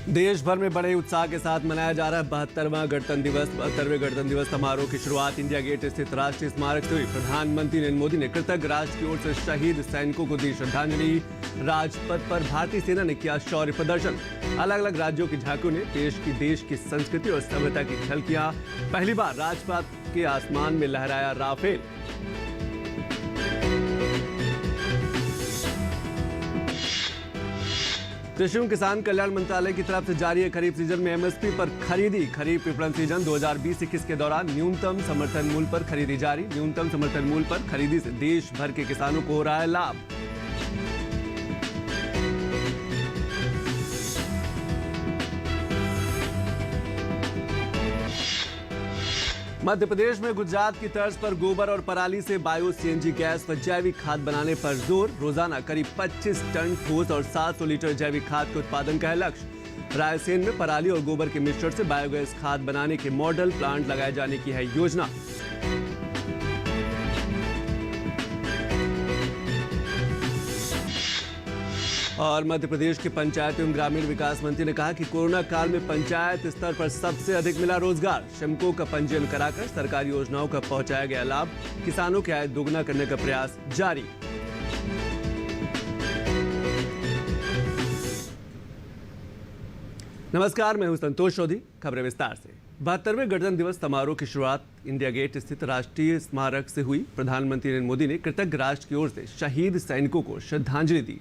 देश भर में बड़े उत्साह के साथ मनाया जा रहा है 72वां गणतंत्र दिवस। 72वें गणतंत्र दिवस समारोह की शुरुआत इंडिया गेट स्थित राष्ट्रीय स्मारक से हुई। प्रधानमंत्री नरेंद्र मोदी ने कृतज्ञ राष्ट्र की ओर से शहीद सैनिकों को दी श्रद्धांजलि। राजपथ पर भारतीय सेना ने किया शौर्य प्रदर्शन। अलग अलग राज्यों की झांकियों ने देश की संस्कृति और सभ्यता की झलकियां। पहली बार राजपथ के आसमान में लहराया राफेल। कृषि एवं किसान कल्याण मंत्रालय की तरफ से जारी है खरीफ सीजन में एमएसपी पर खरीदी। खरीफ विपणन सीजन 2020-21 के दौरान न्यूनतम समर्थन मूल्य पर खरीदी जारी। न्यूनतम समर्थन मूल्य पर खरीदी से देश भर के किसानों को हो रहा है लाभ। मध्य प्रदेश में गुजरात की तर्ज पर गोबर और पराली से बायो सीएनजी गैस व जैविक खाद बनाने पर जोर। रोजाना करीब 25 टन ठोस और 700 लीटर जैविक खाद के उत्पादन का है लक्ष्य। रायसेन में पराली और गोबर के मिश्रण से बायोगैस खाद बनाने के मॉडल प्लांट लगाए जाने की है योजना। और मध्य प्रदेश के पंचायत एवं ग्रामीण विकास मंत्री ने कहा कि कोरोना काल में पंचायत स्तर पर सबसे अधिक मिला रोजगार। श्रमिकों का पंजीयन कराकर सरकारी योजनाओं का पहुंचाया गया लाभ। किसानों की आय दोगुना करने का प्रयास जारी। नमस्कार, मैं हूं संतोष चौधरी। खबरें विस्तार से। 72वें गणतंत्र दिवस समारोह की शुरुआत इंडिया गेट स्थित राष्ट्रीय स्मारक से हुई। प्रधानमंत्री नरेंद्र मोदी ने कृतज्ञ राष्ट्र की ओर से शहीद सैनिकों को श्रद्धांजलि दी।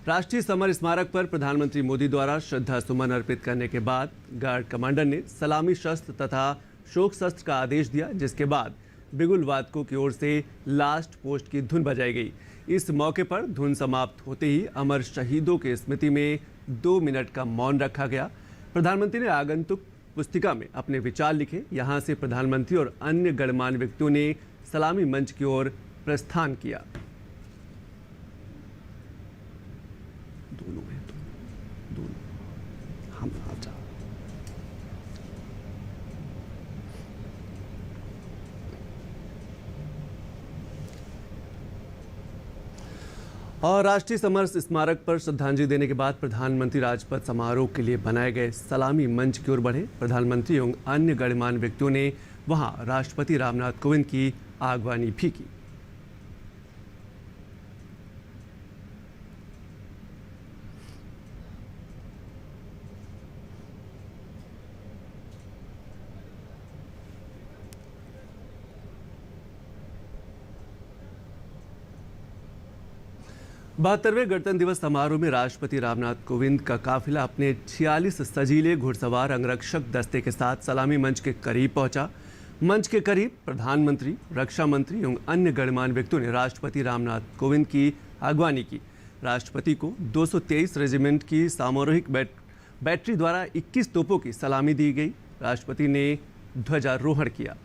राष्ट्रीय समर स्मारक पर प्रधानमंत्री मोदी द्वारा श्रद्धा सुमन अर्पित करने के बाद गार्ड कमांडर ने सलामी शस्त्र तथा शोक शस्त्र का आदेश दिया, जिसके बाद बिगुल वादकों की ओर से लास्ट पोस्ट की धुन बजाई गई। इस मौके पर धुन समाप्त होते ही अमर शहीदों की स्मृति में 2 मिनट का मौन रखा गया। प्रधानमंत्री ने आगंतुक पुस्तिका में अपने विचार लिखे। यहाँ से प्रधानमंत्री और अन्य गणमान्य व्यक्तियों ने सलामी मंच की ओर प्रस्थान किया। दोनों हम आजा। और राष्ट्रीय समर स्मारक पर श्रद्धांजलि देने के बाद प्रधानमंत्री राजपथ समारोह के लिए बनाए गए सलामी मंच की ओर बढ़े। प्रधानमंत्री एवं अन्य गणमान्य व्यक्तियों ने वहां राष्ट्रपति रामनाथ कोविंद की आगवानी भी की। बहत्तरवें गणतंत्र दिवस समारोह में राष्ट्रपति रामनाथ कोविंद का काफिला अपने 46 सजीले घुड़सवार अंगरक्षक दस्ते के साथ सलामी मंच के करीब पहुंचा। मंच के करीब प्रधानमंत्री, रक्षा मंत्री एवं अन्य गणमान्य व्यक्तियों ने राष्ट्रपति रामनाथ कोविंद की अगवानी की। राष्ट्रपति को 223 रेजिमेंट की सामरिक बैटरी द्वारा 21 तोपों की सलामी दी गई। राष्ट्रपति ने ध्वजारोहण किया।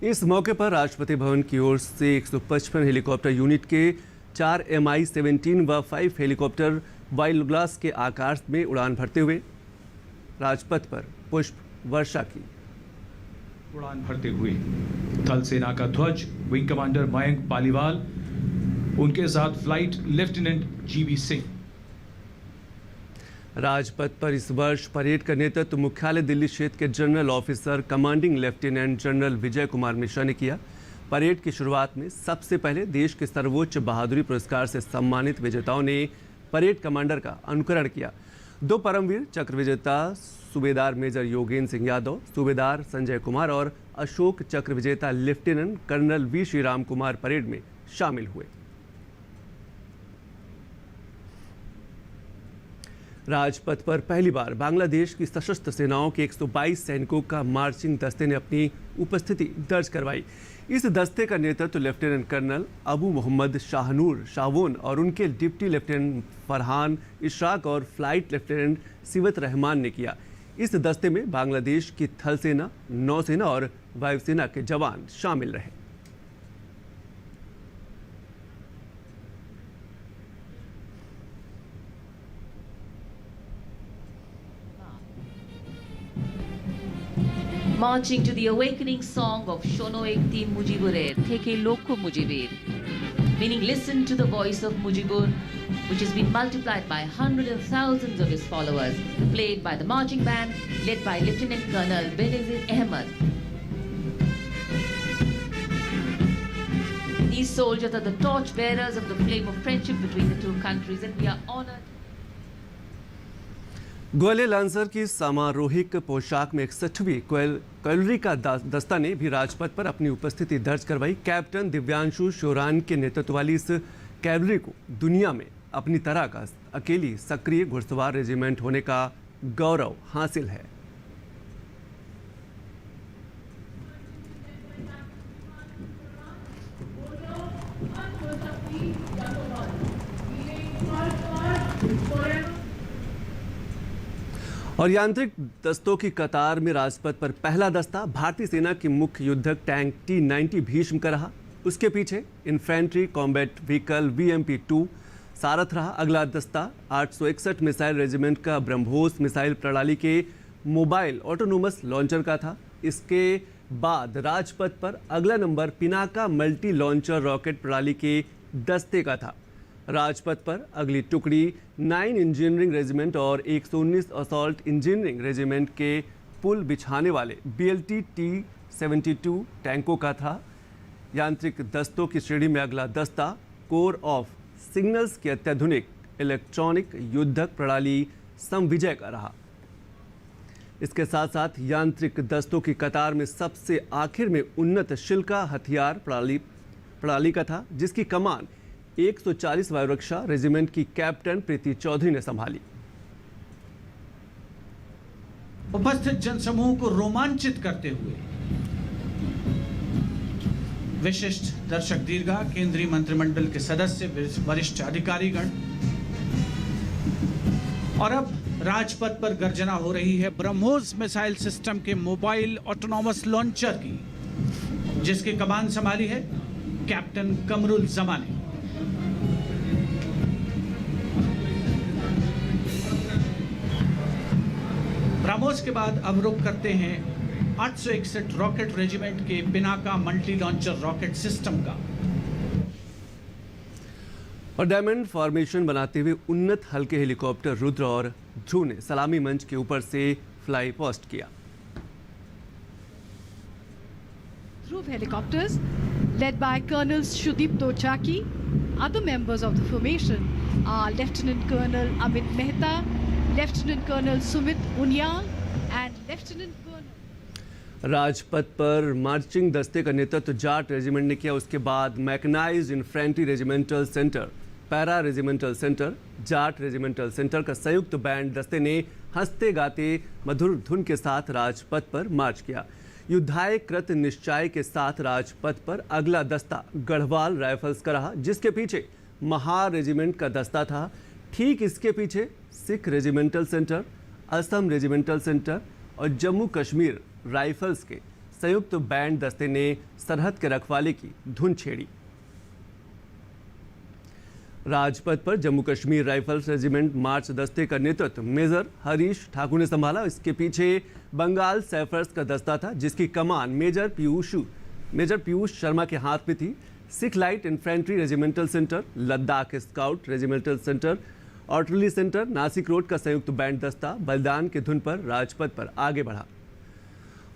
इस मौके पर राष्ट्रपति भवन की ओर से 155 हेलीकॉप्टर यूनिट के 4 Mi-17 व 5 हेलीकॉप्टर वाइल्ड ग्लास के आकाश में उड़ान भरते हुए राजपथ पर पुष्प वर्षा की। उड़ान भरते हुए थल सेना का ध्वज विंग कमांडर मयंक पालीवाल, उनके साथ flight lieutenant GB Singh. Rajpath पर इस वर्ष परेड का नेतृत्व मुख्यालय दिल्ली क्षेत्र के general officer commanding lieutenant general Vijay Kumar Mishra ने किया। परेड की शुरुआत में सबसे पहले देश के सर्वोच्च बहादुरी पुरस्कार से सम्मानित विजेताओं ने परेड कमांडर का अनुकरण किया। 2 परमवीर चक्र विजेता सूबेदार मेजर योगेंद्र सिंह यादव, सूबेदार संजय कुमार और अशोक चक्र विजेता lieutenant colonel V Shriram Kumar parade में शामिल हुए। राजपथ पर पहली बार बांग्लादेश की सशस्त्र सेनाओं के 122 सैनिकों का मार्चिंग दस्ते ने अपनी उपस्थिति दर्ज करवाई। इस दस्ते का नेतृत्व लेफ्टिनेंट कर्नल अबू मोहम्मद शाहनूर शावोन और उनके डिप्टी लेफ्टिनेंट फरहान इशराक और फ्लाइट लेफ्टिनेंट सिवत रहमान ने किया। इस दस्ते में बांग्लादेश की थल सेना, नौसेना और वायुसेना के जवान शामिल रहे। Marching to the awakening song of Shono Ekti Mujiburer, Theke Loko Mujibir, meaning listen to the voice of Mujibur, which has been multiplied by hundreds and thousands of his followers, played by the marching band led by Lieutenant Colonel Benazir Ahmed. These soldiers are the torch bearers of the flame of friendship between the two countries, and we are honored. Gwalior lancer की समारोहिक पोशाक में 61वीं cavalry का दस्ता ने भी राजपथ पर अपनी उपस्थिति दर्ज करवाई। कैप्टन दिव्यांशु शोरान के नेतृत्व वाली इस कैवलरी को दुनिया में अपनी तरह का अकेली सक्रिय घुड़सवार रेजिमेंट होने का गौरव हासिल है। और यांत्रिक दस्तों की कतार में राजपथ पर पहला दस्ता भारतीय सेना की मुख्य युद्धक टैंक T-90 भीष्म का रहा। उसके पीछे इन्फेंट्री कॉम्बैट व्हीकल VMP-2 सारथ रहा। अगला दस्ता 861 मिसाइल रेजिमेंट का ब्रह्मोस मिसाइल प्रणाली के मोबाइल ऑटोनोमस लॉन्चर का था। इसके बाद राजपथ पर अगला number Pinaka multi launcher rocket प्रणाली के दस्ते का था। राजपथ पर अगली टुकड़ी 9 इंजीनियरिंग रेजिमेंट और 119 असॉल्ट इंजीनियरिंग रेजिमेंट के पुल बिछाने वाले BLT T-72 टैंकों का था। यांत्रिक दस्तों की श्रेणी में अगला दस्ता कोर ऑफ सिग्नल्स के अत्याधुनिक इलेक्ट्रॉनिक युद्धक प्रणाली समविजय का रहा। इसके साथ साथ यांत्रिक दस्तों की कतार में सबसे आखिर में उन्नत शिल्का हथियार प्रणाली का था, जिसकी कमान 140 वायुरक्षा रेजिमेंट की कैप्टन प्रीति चौधरी ने संभाली। उपस्थित जनसमूह को रोमांचित करते हुए विशिष्ट दर्शक दीर्घा, केंद्रीय मंत्रिमंडल के सदस्य, वरिष्ठ अधिकारीगण, और अब राजपथ पर गर्जना हो रही है ब्रह्मोस मिसाइल सिस्टम के मोबाइल ऑटोनॉमस लॉन्चर की, जिसकी कमान संभाली है कैप्टन कमरुल जमा ने। ब्रह्मोस के बाद अब रुक करते हैं 861 रॉकेट रेजिमेंट के Pinaka multi launcher rocket system का। और डायमंड फॉर्मेशन बनाते हुए उन्नत हल्के हेलीकॉप्टर रुद्र और ध्रुव ने सलामी मंच के ऊपर से फ्लाई पोस्ट किया। Dhruv helicopters led by Colonels Shudip Tochaki. Other members of the formation are Lieutenant Colonel Amit Mehta, Lieutenant Colonel Sumit Unyal and Lieutenant Colonel Rajpath पर मार्चिंग दस्ते का नेतृत्व जाट रेजिमेंट ने किया। उसके बाद mechanised infantry regimental centre, para regimental centre, Jat regimental centre का संयुक्त बैंड दस्ते ने हंसते गाते मधुर धुन के साथ राजपथ पर मार्च किया। युद्धाय कृत निश्चय के साथ राजपथ पर अगला दस्ता गढ़वाल राइफल्स का रहा, जिसके पीछे महार रेजिमेंट का दस्ता था। ठीक इसके पीछे Sikh regimental centre, Assam regimental centre और जम्मू कश्मीर राइफल्स के संयुक्त बैंड दस्ते ने सरहद के रखवाले की धुन छेड़ी। राजपथ पर जम्मू कश्मीर राइफल्स रेजिमेंट मार्च दस्ते का नेतृत्व मेजर हरीश ठाकुर ने संभाला। इसके पीछे बंगाल सैफर्स का दस्ता था, जिसकी कमान मेजर पीयूष शर्मा के हाथ में थी। Sikh light infantry regimental centre, Ladakh scout regimental centre, artillery centre, Nashik road का संयुक्त बैंड दस्ता बलिदान की धुन पर राजपथ पर आगे बढ़ा।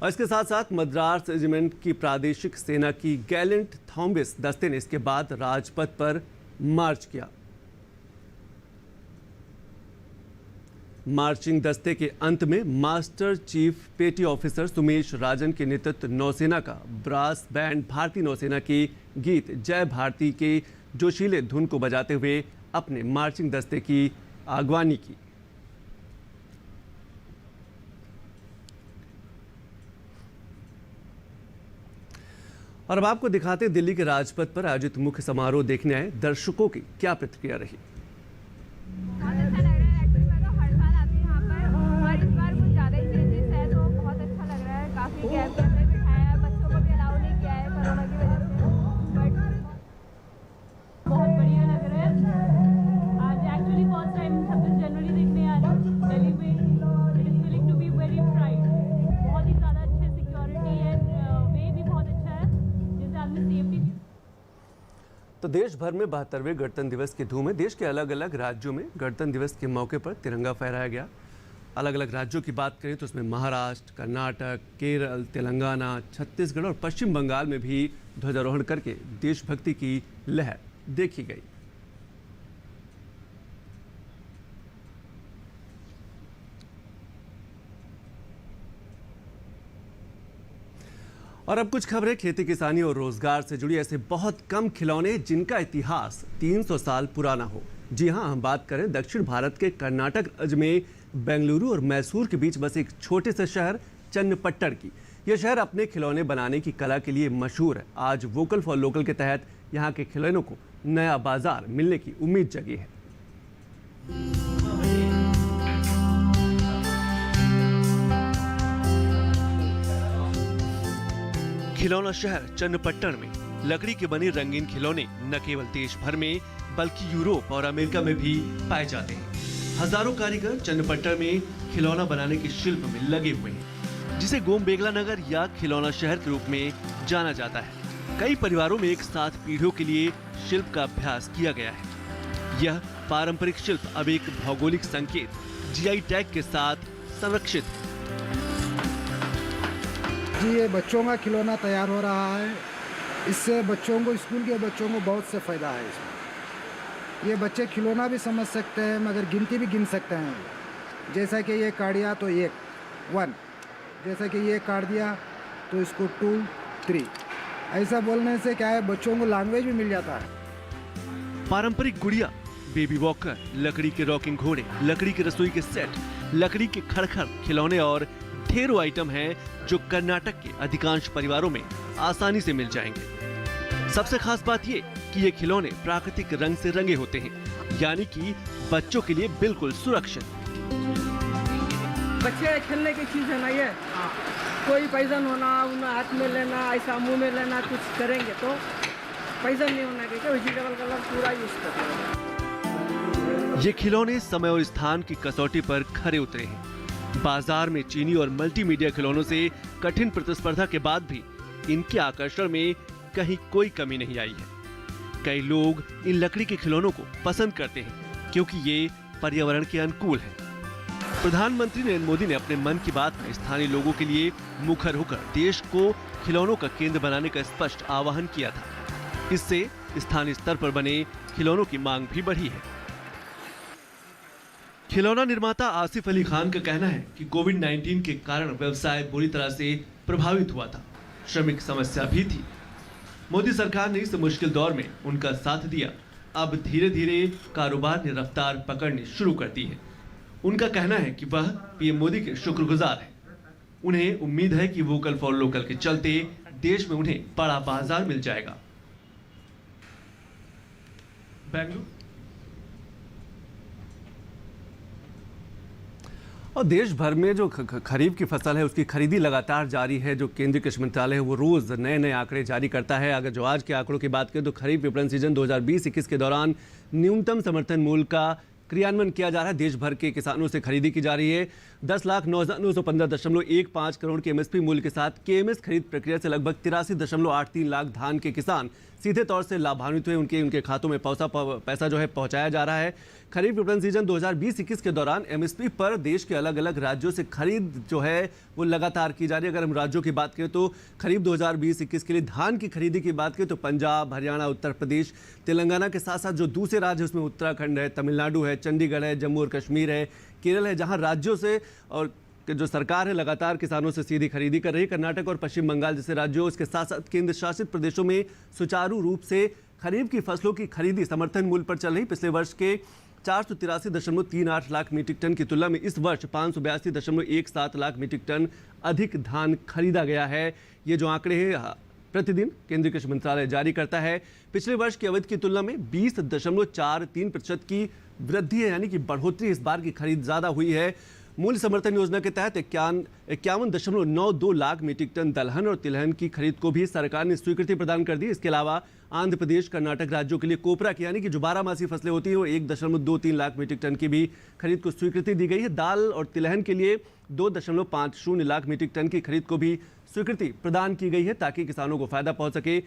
और इसके साथ साथ मद्रास रेजिमेंट की प्रादेशिक सेना की गैलेंट थॉम्बिस दस्ते ने इसके बाद राजपथ पर मार्च किया। मार्चिंग दस्ते के अंत में मास्टर चीफ पेटी ऑफिसर सुमेश राजन के नेतृत्व नौसेना का ब्रास बैंड भारतीय नौसेना के गीत जय भारती के जोशीले धुन को बजाते हुए अपने मार्चिंग दस्ते की आगवानी की। और अब आपको दिखाते हैं दिल्ली के राजपथ पर आयोजित मुख्य समारोह देखने आए दर्शकों की क्या प्रतिक्रिया रही। बहुत अच्छा लग रहा है। एक्चुअली मैं तो हर साल आती हूँ यहाँ पर और इस बार कुछ ज़्यादा ही चेंजेस है तो बहुत अच्छा लग रहा है। काफ़ी गैप गैप में बिठाया है, बच्चों को भी अलाउ नहीं किया है कोरोना की वजह से, बट बहुत बढ़िया लग रहा है। आज एक्चुअली फर्स्ट टाइम 26 जनवरी देखने आ रही हूँ दिल्ली में। It is feeling to be very pride. बहुत ही ज़्यादा अच्छे सिक्योरिटी है, वे भी बहुत अच्छा है जिससे आदमी सेफ्टी। तो देश भर में 72वें गणतंत्र दिवस की धूम है। देश के अलग अलग राज्यों में गणतंत्र दिवस के मौके पर तिरंगा फहराया गया। अलग अलग राज्यों की बात करें तो उसमें महाराष्ट्र, कर्नाटक, केरल, तेलंगाना, छत्तीसगढ़ और पश्चिम बंगाल में भी ध्वजारोहण करके देशभक्ति की लहर देखी गई। और अब कुछ खबरें खेती किसानी और रोजगार से जुड़ी ऐसे बहुत कम खिलौने जिनका इतिहास 300 साल पुराना हो। जी हां, हम बात करें दक्षिण भारत के कर्नाटक राज्य में बेंगलुरु और मैसूर के बीच बसे एक छोटे से शहर चन्नपट्टन की। यह शहर अपने खिलौने बनाने की कला के लिए मशहूर है। आज वोकल फॉर लोकल के तहत यहाँ के खिलौनों को नया बाजार मिलने की उम्मीद जगी है। खिलौना शहर चन्नपट्टन में लकड़ी के बने रंगीन खिलौने न केवल देश भर में बल्कि यूरोप और अमेरिका में भी पाए जाते हैं। हजारों कारीगर चन्नपट्टन में खिलौना बनाने के शिल्प में लगे हुए हैं, जिसे गोमबेगला नगर या खिलौना शहर के रूप में जाना जाता है। कई परिवारों में एक साथ पीढ़ियों के लिए शिल्प का अभ्यास किया गया है। यह पारंपरिक शिल्प अब एक भौगोलिक संकेत जीआई टैग के साथ संरक्षित है। जी, ये बच्चों का खिलौना तैयार हो रहा है। इससे बच्चों को, स्कूल के बच्चों को बहुत से फ़ायदा है इसमें। ये बच्चे खिलौना भी समझ सकते हैं मगर गिनती भी गिन सकते हैं। जैसा कि ये काट दिया तो 1 1, जैसा कि ये काट दिया तो इसको 2 3। ऐसा बोलने से क्या है, बच्चों को लैंग्वेज भी मिल जाता है। पारंपरिक गुड़िया, बेबी वॉकर, लकड़ी के रॉकिंग घोड़े, लकड़ी के रसोई के सेट, लकड़ी के खड़खड़ खिलौने और ढेरों आइटम हैं जो कर्नाटक के अधिकांश परिवारों में आसानी से मिल जाएंगे। सबसे खास बात ये कि ये खिलौने प्राकृतिक रंग से रंगे होते हैं, यानी कि बच्चों के लिए बिल्कुल सुरक्षित। बच्चे खेलने की चीज है ना ये। कोई पैजन होना, उन्हें हाथ में लेना, ऐसा मुंह में लेना, कुछ करेंगे तो पैजन नहीं होना चाहिए। वेजिटेबल कलर पूरा यूज करते हैं। ये खिलौने समय और स्थान की कसौटी पर खरे उतरे हैं। बाजार में चीनी और मल्टीमीडिया खिलौनों से कठिन प्रतिस्पर्धा के बाद भी इनके आकर्षण में कहीं कोई कमी नहीं आई है। कई लोग इन लकड़ी के खिलौनों को पसंद करते हैं क्योंकि ये पर्यावरण के अनुकूल हैं। प्रधानमंत्री नरेंद्र मोदी ने अपने मन की बात में स्थानीय लोगों के लिए मुखर होकर देश को खिलौनों का केंद्र बनाने का स्पष्ट आह्वान किया था। इससे स्थानीय स्तर पर बने खिलौनों की मांग भी बढ़ी है। खिलौना निर्माता आसिफ अली खान का कहना है कि कोविड-19 के कारण व्यवसाय बुरी तरह से प्रभावित हुआ था। श्रमिक समस्या भी थी। मोदी सरकार ने इस मुश्किल दौर में उनका साथ दिया। अब धीरे धीरे कारोबार ने रफ्तार पकड़नी शुरू कर दी है। उनका कहना है कि वह पीएम मोदी के शुक्रगुजार हैं। उन्हें उम्मीद है कि वोकल फॉर लोकल के चलते देश में उन्हें बड़ा बाजार मिल जाएगा। बेंगलुरु और देश भर में जो खरीफ की फसल है उसकी खरीदी लगातार जारी है। जो केंद्रीय कृषि मंत्रालय है वो रोज नए नए आंकड़े जारी करता है। अगर जो आज के आंकड़ों की बात करें तो खरीफ विपणन सीजन 2020-21 के दौरान न्यूनतम समर्थन मूल्य का क्रियान्वयन किया जा रहा है। देश भर के किसानों से खरीदी की जा रही है। 10,09,915.15 करोड़ के एमएसपी मूल्य के साथ केएमएस खरीद प्रक्रिया से लगभग 83.83 लाख धान के किसान सीधे तौर से लाभान्वित हुए। उनके खातों में पैसा जो है पहुंचाया जा रहा है। खरीफ विपणन सीजन 2020-21 के दौरान एमएसपी पर देश के अलग अलग राज्यों से खरीद जो है वो लगातार की जा रही है। अगर हम राज्यों की बात करें तो खरीफ 2020-21 के लिए धान की खरीदी की बात करें तो पंजाब, हरियाणा, उत्तर प्रदेश, तेलंगाना के साथ साथ जो दूसरे राज्य उसमें उत्तराखंड है, तमिलनाडु है, चंडीगढ़ है, जम्मू और कश्मीर है, केरल है, जहां राज्यों से और जो सरकार है लगातार किसानों से सीधी खरीदी कर रही है। कर्नाटक और पश्चिम बंगाल जैसे राज्यों, इसके साथ साथ केंद्र शासित प्रदेशों में सुचारू रूप से खरीफ की फसलों की खरीदी समर्थन मूल्य पर चल रही। पिछले वर्ष के 483.38 लाख मीट्रिक टन की तुलना में इस वर्ष 582.17 लाख मीट्रिक टन अधिक धान खरीदा गया है। ये जो आंकड़े हैं प्रतिदिन केंद्रीय कृषि मंत्रालय जारी करता है। पिछले वर्ष की अवधि की तुलना में 20.43% की वृद्धि है, यानी कि बढ़ोतरी। इस बार की खरीद ज्यादा हुई है। मूल्य समर्थन योजना के तहत 51.92 लाख मीट्रिक टन दलहन और तिलहन की खरीद को भी सरकार ने स्वीकृति प्रदान कर दी। इसके अलावा आंध्र प्रदेश, कर्नाटक राज्यों के लिए कोपरा की, यानी कि जो 12 फसलें होती हैं, वो 1.23 लाख मीट्रिक टन की भी खरीद को स्वीकृति दी गई है। दाल और तिलहन के लिए 2.50 लाख मीट्रिक टन की खरीद को भी स्वीकृति प्रदान की गई है, ताकि किसानों को फायदा पहुंच सके।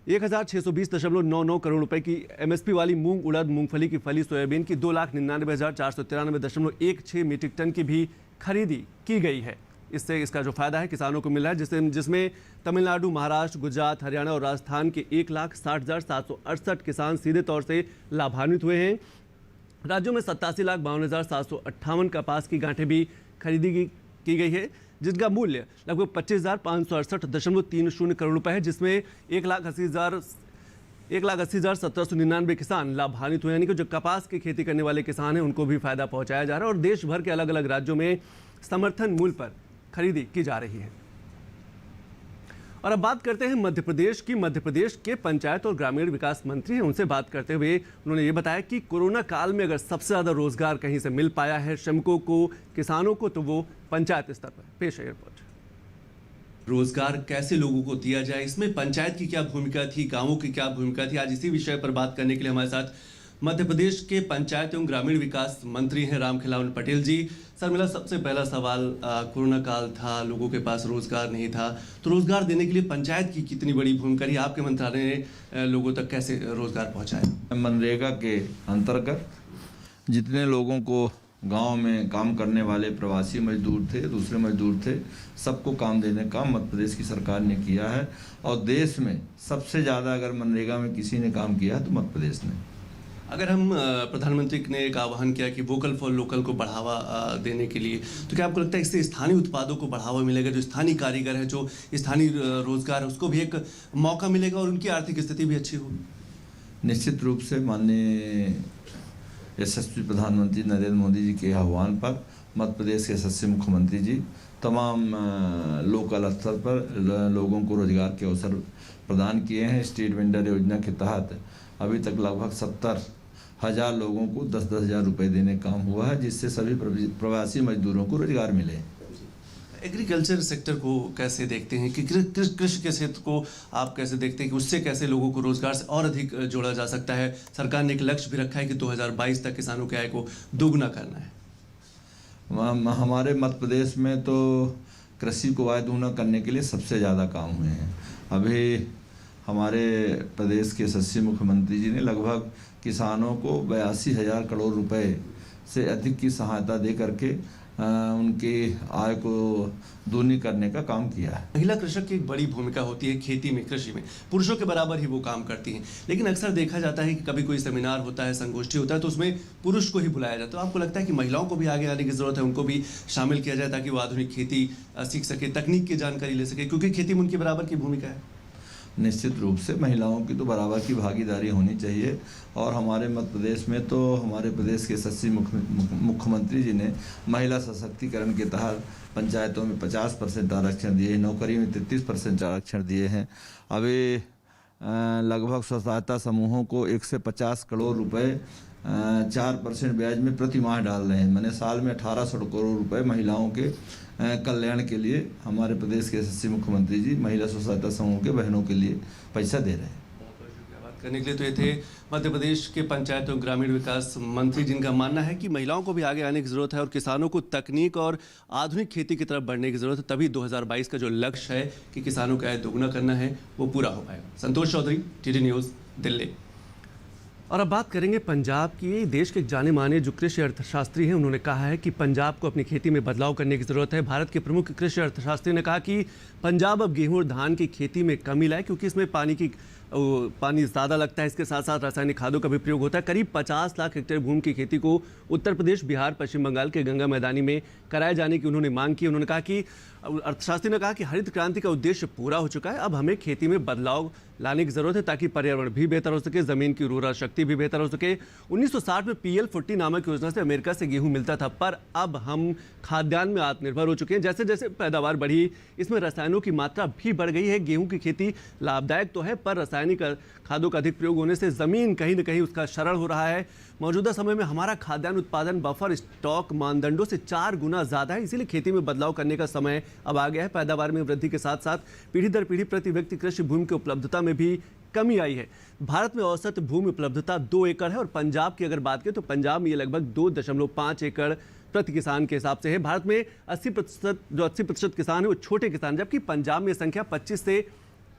1620.99 करोड़ रुपए की एमएसपी वाली मूंग, उड़द, मूंगफली की फली, सोयाबीन की 2,99,493.16 मीट्रिक टन की भी खरीदी की गई है। इससे इसका जो फायदा है किसानों को मिला है, जिसमें तमिलनाडु, महाराष्ट्र, गुजरात, हरियाणा और राजस्थान के 1,60,768 किसान सीधे तौर से लाभान्वित हुए हैं। राज्यों में 87,52,758 कपास की गांठें भी खरीदी की गई है, जिनका मूल्य लगभग 25,568.30 करोड़ रुपए है, जिसमें 1,80,1799 किसान लाभान्वित हुए, यानी कि जो कपास की खेती करने वाले किसान हैं उनको भी फायदा पहुंचाया जा रहा है। और देश भर के अलग अलग राज्यों में समर्थन मूल्य पर खरीदी की जा रही है। और अब बात करते हैं मध्य प्रदेश की। मध्य प्रदेश के पंचायत और ग्रामीण विकास मंत्री हैं, उनसे बात करते हुए उन्होंने ये बताया कि कोरोना काल में अगर सबसे ज़्यादा रोजगार कहीं से मिल पाया है श्रमिकों को, किसानों को, तो वो पंचायत स्तर पर। पेश है रिपोर्ट। रोजगार कैसे लोगों को दिया जाए, इसमें पंचायत की क्या भूमिका थी, गाँवों की क्या भूमिका थी, आज इसी विषय पर बात करने के लिए हमारे साथ मध्य प्रदेश के पंचायत एवं ग्रामीण विकास मंत्री हैं रामखेलावन पटेल जी। सर, मेरा सबसे पहला सवाल, कोरोना काल था, लोगों के पास रोजगार नहीं था, तो रोजगार देने के लिए पंचायत की कितनी बड़ी भूमिका रही? आपके मंत्रालय ने लोगों तक कैसे रोजगार पहुंचाया? मनरेगा के अंतर्गत जितने लोगों को गांव में काम करने वाले प्रवासी मजदूर थे, दूसरे मजदूर थे, सबको काम देने का मध्य प्रदेश की सरकार ने किया है। और देश में सबसे ज़्यादा अगर मनरेगा में किसी ने काम किया है तो मध्य प्रदेश ने। अगर हम प्रधानमंत्री ने एक आह्वान किया कि वोकल फॉर लोकल को बढ़ावा देने के लिए, तो क्या आपको लगता है इससे स्थानीय उत्पादों को बढ़ावा मिलेगा? जो स्थानीय कारीगर है, जो स्थानीय रोजगार है, उसको भी एक मौका मिलेगा और उनकी आर्थिक स्थिति भी अच्छी होगी? निश्चित रूप से माननीय यशस्वी प्रधानमंत्री नरेंद्र मोदी जी के आह्वान पर मध्य प्रदेश के यशस्वी मुख्यमंत्री जी तमाम लोकल स्तर पर लोगों को रोजगार के अवसर प्रदान किए हैं। स्ट्रीट वेंडर योजना के तहत अभी तक लगभग 70,000 लोगों को 10-10 हज़ार रुपये देने का काम हुआ है, जिससे सभी प्रवासी मजदूरों को रोजगार मिले। एग्रीकल्चर सेक्टर को कैसे देखते हैं कि कृषि के क्षेत्र को आप कैसे देखते हैं कि उससे कैसे लोगों को रोजगार से और अधिक जोड़ा जा सकता है? सरकार ने एक लक्ष्य भी रखा है कि 2022 तक किसानों की आय को दोगुना करना है। हमारे मध्य प्रदेश में तो कृषि को आय दोगुना करने के लिए सबसे ज़्यादा काम हुए हैं। अभी हमारे प्रदेश के यशस्वी मुख्यमंत्री जी ने लगभग किसानों को 82,000 करोड़ रुपए से अधिक की सहायता दे करके उनकी आय को दोगुनी करने का काम किया है। महिला कृषक की एक बड़ी भूमिका होती है खेती में, कृषि में पुरुषों के बराबर ही वो काम करती हैं, लेकिन अक्सर देखा जाता है कि कभी कोई सेमिनार होता है, संगोष्ठी होता है, तो उसमें पुरुष को ही बुलाया जाता है। तो आपको लगता है कि महिलाओं को भी आगे आने की ज़रूरत है, उनको भी शामिल किया जाए ताकि वो आधुनिक खेती सीख सके, तकनीक की जानकारी ले सके, क्योंकि खेती में उनकी बराबर की भूमिका है? निश्चित रूप से महिलाओं की तो बराबर की भागीदारी होनी चाहिए। और हमारे मध्य प्रदेश में तो हमारे प्रदेश के यशस्वी मुख्यमंत्री जी ने महिला सशक्तिकरण के तहत पंचायतों में 50% आरक्षण दिए, नौकरी में 33% आरक्षण दिए हैं। अभी लगभग स्व सहायता समूहों को 150 करोड़ रुपए 4% ब्याज में प्रति माह डाल रहे हैं। मैंने साल में 1800 करोड़ रुपए महिलाओं के कल्याण के लिए हमारे प्रदेश के यशस्वी मुख्यमंत्री जी महिला स्व सहायता समूह के बहनों के लिए पैसा दे रहे हैं। बात करने के लिए तो ये थे मध्य प्रदेश के पंचायत और ग्रामीण विकास मंत्री, जिनका मानना है कि महिलाओं को भी आगे आने की जरूरत है और किसानों को तकनीक और आधुनिक खेती की तरफ बढ़ने की जरूरत है, तभी 2022 का जो लक्ष्य है कि किसानों का आय दोगुना करना है वो पूरा हो पाएगा। संतोष चौधरी, टीटी न्यूज़, दिल्ली। और अब बात करेंगे पंजाब की। देश के जाने माने जो कृषि अर्थशास्त्री हैं, उन्होंने कहा है कि पंजाब को अपनी खेती में बदलाव करने की ज़रूरत है। भारत के प्रमुख कृषि अर्थशास्त्री ने कहा कि पंजाब अब गेहूं और धान की खेती में कमी लाए, क्योंकि इसमें पानी ज़्यादा लगता है। इसके साथ साथ रासायनिक खादों का भी प्रयोग होता है। करीब 50 लाख हेक्टेयर भूमि की खेती को उत्तर प्रदेश, बिहार, पश्चिम बंगाल के गंगा मैदानी में कराए जाने की उन्होंने मांग की। उन्होंने कहा कि अर्थशास्त्री ने कहा कि हरित क्रांति का उद्देश्य पूरा हो चुका है, अब हमें खेती में बदलाव लाने की जरूरत है ताकि पर्यावरण भी बेहतर हो सके, जमीन की उर्वरा शक्ति भी बेहतर हो सके। 1960 में PL40 नामक योजना से अमेरिका से गेहूं मिलता था, पर अब हम खाद्यान्न में आत्मनिर्भर हो चुके हैं। जैसे जैसे पैदावार बढ़ी, इसमें रसायनों की मात्रा भी बढ़ गई है। गेहूं की खेती लाभदायक तो है, पर रासायनिक खादों का अधिक प्रयोग होने से जमीन कहीं न कहीं उसका क्षरण हो रहा है। मौजूदा समय में हमारा खाद्यान्न उत्पादन बफर स्टॉक मानदंडों से 4 गुना ज्यादा है, इसीलिए खेती में बदलाव करने का समय अब आ गया है। पैदावार में वृद्धि के साथ साथ पीढ़ी दर पीढ़ी प्रति व्यक्ति कृषि भूमि की उपलब्धता में भी कमी आई है। भारत में औसत भूमि उपलब्धता 2 एकड़ है और पंजाब की अगर बात करें तो पंजाब में ये लगभग 2.5 एकड़ प्रति किसान के हिसाब से है। भारत में 80% किसान है वो छोटे किसान, जबकि पंजाब में संख्या 25 से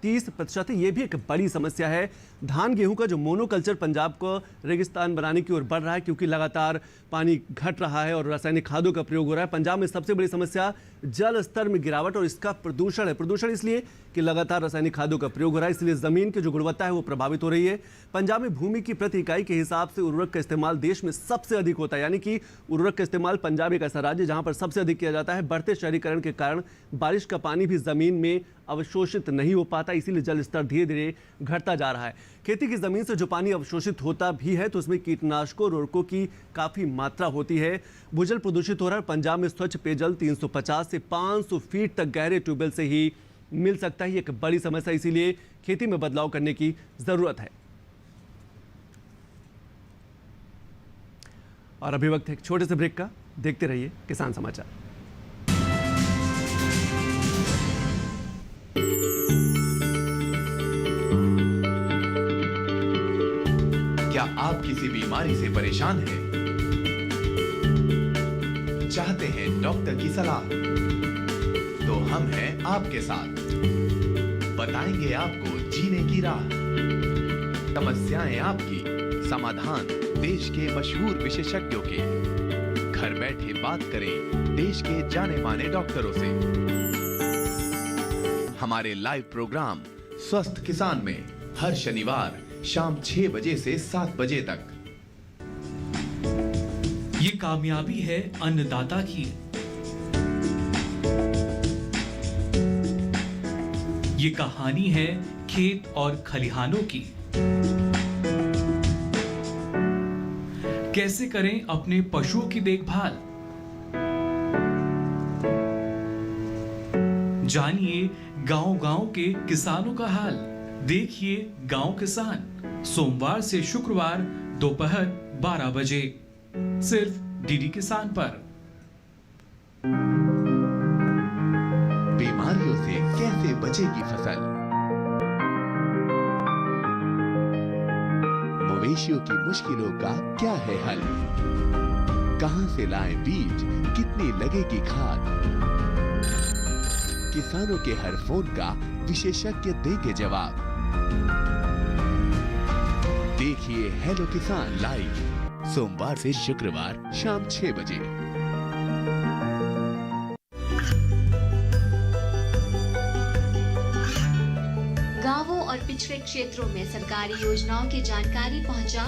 30% है। ये भी एक बड़ी समस्या है। धान गेहूं का जो मोनोकल्चर पंजाब को रेगिस्तान बनाने की ओर बढ़ रहा है, क्योंकि लगातार पानी घट रहा है और रासायनिक खादों का प्रयोग हो रहा है। पंजाब में सबसे बड़ी समस्या जल स्तर में गिरावट और इसका प्रदूषण है। प्रदूषण इसलिए कि लगातार रासायनिक खादों का प्रयोग हो रहा है, इसलिए जमीन की जो गुणवत्ता है वो प्रभावित हो रही है। पंजाब में भूमि की प्रति इकाई के हिसाब से उर्वरक का इस्तेमाल देश में सबसे अधिक होता है, यानी कि उर्वरक का इस्तेमाल पंजाब एक ऐसा राज्य जहां पर सबसे अधिक किया जाता है। बढ़ते शहरीकरण के कारण बारिश का पानी भी जमीन में अवशोषित नहीं हो पाता, इसीलिए जल स्तर धीरे धीरे घटता जा रहा है। खेती की जमीन से जो पानी अवशोषित होता भी है तो उसमें कीटनाशकों और उर्वरकों की काफी मात्रा होती है। भूजल प्रदूषित हो रहा है। पंजाब में स्वच्छ पेयजल 350 से 500 फीट तक गहरे ट्यूबवेल से ही मिल सकता है। एक बड़ी समस्या, इसीलिए खेती में बदलाव करने की जरूरत है। और अभी वक्त है एक छोटे से ब्रेक का। देखते रहिए किसान समाचार। क्या आप किसी बीमारी से परेशान हैं? चाहते हैं डॉक्टर की सलाह? तो हम हैं आपके साथ, बताएंगे आपको जीने की राह। समस्याएं आपकी, समाधान देश के मशहूर विशेषज्ञों के। घर बैठे बात करें देश के जाने माने डॉक्टरों से। हमारे लाइव प्रोग्राम स्वस्थ किसान में हर शनिवार शाम 6 बजे से 7 बजे तक। ये कामयाबी है अन्नदाता की। ये कहानी है खेत और खलिहानों की। कैसे करें अपने पशुओं की देखभाल, जानिए गांव-गांव के किसानों का हाल। देखिए गांव किसान सोमवार से शुक्रवार दोपहर 12 बजे सिर्फ डीडी किसान पर। बीमारियों से कैसे बचेगी फसल, मवेशियों की मुश्किलों का क्या है हल, कहां से लाएं बीज, कितनी लगेगी खाद। किसानों के हर फोन का विशेषज्ञ देंगे जवाब। देखिए हेलो किसान लाइव सोमवार से शुक्रवार शाम 6 बजे। गांवों और पिछड़े क्षेत्रों में सरकारी योजनाओं की जानकारी पहुंचा।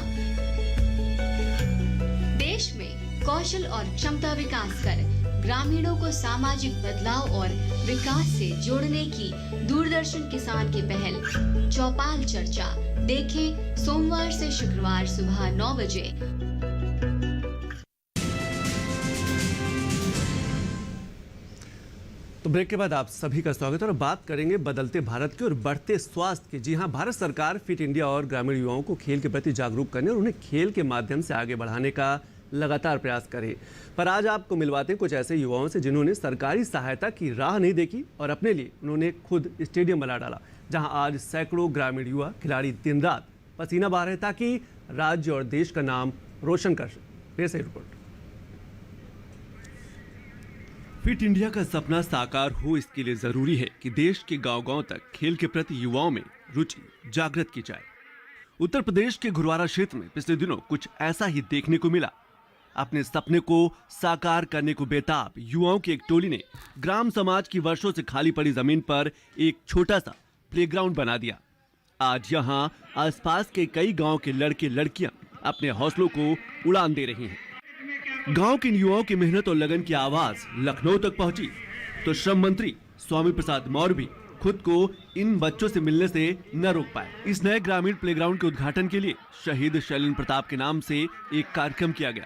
देश में कौशल और क्षमता विकास कर ग्रामीणों को सामाजिक बदलाव और विकास से जोड़ने की दूरदर्शन किसान की पहल चौपाल चर्चा देखें सोमवार से शुक्रवार सुबह 9 बजे। तो ब्रेक के बाद आप सभी का स्वागत है और बात करेंगे बदलते भारत के और बढ़ते स्वास्थ्य की। जी हां, भारत सरकार फिट इंडिया और ग्रामीण युवाओं को खेल के प्रति जागरूक करने और उन्हें खेल के माध्यम से आगे बढ़ाने का लगातार प्रयास करे। पर आज आपको मिलवाते हैं कुछ ऐसे युवाओं से जिन्होंने सरकारी सहायता की राह नहीं देखी और अपने लिए उन्होंने खुद स्टेडियम बना डाला, जहां आज सैकड़ों ग्रामीण युवा खिलाड़ी दिन रात पसीना बहा रहे ताकि राज्य और देश का नाम रोशन कर सके। पेश है रिपोर्ट। फिट इंडिया का सपना साकार हो, इसके लिए जरूरी है कि देश के गांव-गांव तक खेल के प्रति युवाओं में रुचि जागृत की जाए। उत्तर प्रदेश के गुरुवारा क्षेत्र में पिछले दिनों कुछ ऐसा ही देखने को मिला। अपने सपने को साकार करने को बेताब युवाओं की एक टोली ने ग्राम समाज की वर्षों से खाली पड़ी जमीन पर एक छोटा सा प्लेग्राउंड बना दिया। आज यहां आसपास के कई गांव के लड़के लड़कियां अपने हौसलों को उड़ान दे रही हैं। गांव के युवाओं की मेहनत और लगन की आवाज लखनऊ तक पहुंची तो श्रम मंत्री स्वामी प्रसाद मौर्य भी खुद को इन बच्चों से मिलने से न रोक पाए। इस नए ग्रामीण प्लेग्राउंड के उद्घाटन के लिए शहीद शैलेंद्र प्रताप के नाम से एक कार्यक्रम किया गया।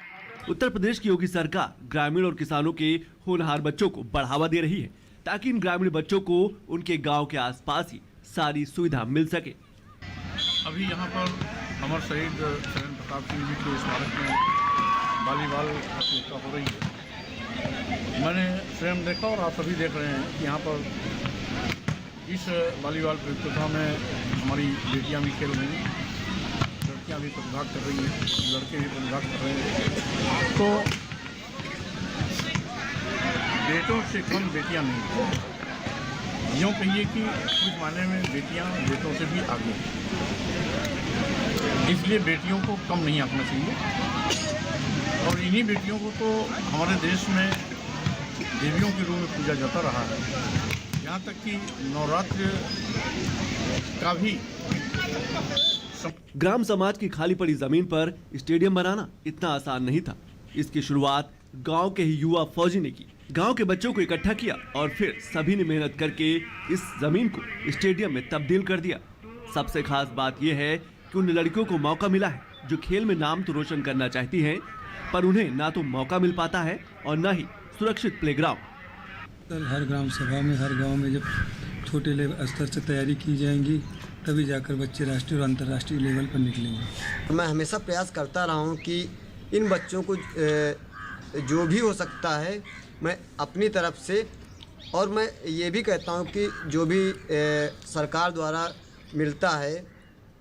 उत्तर प्रदेश की योगी सरकार ग्रामीण और किसानों के होनहार बच्चों को बढ़ावा दे रही है ताकि इन ग्रामीण बच्चों को उनके गांव के आसपास ही सारी सुविधा मिल सके। अभी यहाँ पर अमर शहीद शैलेंद्र प्रताप सिंह जी के स्मारक में वॉलीबॉल प्रतियोगिता हो रही है। मैंने स्वयं देखा और आप सभी देख रहे हैं कि यहाँ पर इस वॉलीबॉल प्रतियोगिता में हमारी बेटियाँ भी खेल रही हैं, लड़कियाँ भी प्रतिभाग कर रही हैं, लड़के भी प्रतिभाग कर रहे हैं। तो बेटों से कम बेटियाँ नहीं हैं। यूँ कहिए कि कुछ मायने में बेटियाँ बेटों से भी आगे हैं, इसलिए बेटियों को कम नहीं आंकना चाहिए। और इन्हीं बेटियों को तो हमारे देश में देवियों के रूप में पूजा जाता रहा है, यहाँ तक कि नवरात्र का भी। ग्राम समाज की खाली पड़ी जमीन पर स्टेडियम बनाना इतना आसान नहीं था। इसकी शुरुआत गांव के ही युवा फौजी ने की। गांव के बच्चों को इकट्ठा किया और फिर सभी ने मेहनत करके इस जमीन को स्टेडियम में तब्दील कर दिया। सबसे खास बात यह है कि उन लड़कियों को मौका मिला है जो खेल में नाम तो रोशन करना चाहती हैं, पर उन्हें ना तो मौका मिल पाता है और न ही सुरक्षित प्लेग्राउंड। हर ग्राम सभा में, हर गांव में जब छोटे लेवल स्तर से तैयारी की जाएंगी तभी जाकर बच्चे राष्ट्रीय और अंतर्राष्ट्रीय लेवल पर निकलेंगे। मैं हमेशा प्रयास करता रहा हूँ कि इन बच्चों को जो भी हो सकता है मैं अपनी तरफ से, और मैं ये भी कहता हूँ कि जो भी सरकार द्वारा मिलता है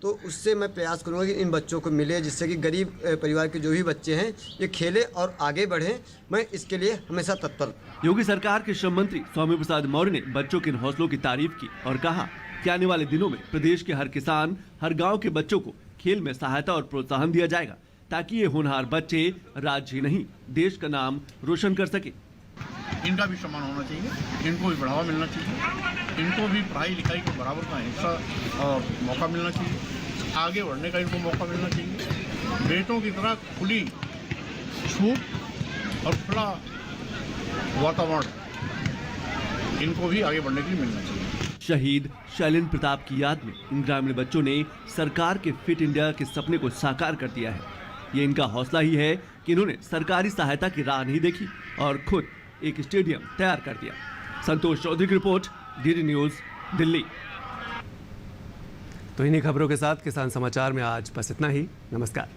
तो उससे मैं प्रयास करूँगा कि इन बच्चों को मिले, जिससे कि गरीब परिवार के जो भी बच्चे हैं ये खेले और आगे बढ़ें। मैं इसके लिए हमेशा तत्पर। योगी सरकार के श्रम मंत्री स्वामी प्रसाद मौर्य ने बच्चों के इन हौसलों की तारीफ की और कहा कि आने वाले दिनों में प्रदेश के हर किसान, हर गांव के बच्चों को खेल में सहायता और प्रोत्साहन दिया जाएगा ताकि ये होनहार बच्चे राज्य ही नहीं देश का नाम रोशन कर सके। इनका भी सम्मान होना चाहिए, इनको भी बढ़ावा मिलना चाहिए, इनको भी पढ़ाई लिखाई के बराबर का हिस्सा और मौका मिलना चाहिए, आगे बढ़ने का इनको मौका मिलना चाहिए। बेटों की तरह खुली छूट और खुला वातावरण इनको भी आगे बढ़ने के लिए मिलना चाहिए। शहीद शैलेंद्र प्रताप की याद में इन ग्रामीण बच्चों ने सरकार के फिट इंडिया के सपने को साकार कर दिया है। ये इनका हौसला ही है कि इन्होंने सरकारी सहायता की राह नहीं देखी और खुद एक स्टेडियम तैयार कर दिया। संतोष चौधरी की रिपोर्ट, डीडी न्यूज, दिल्ली। तो इन्हीं खबरों के साथ किसान समाचार में आज बस इतना ही। नमस्कार।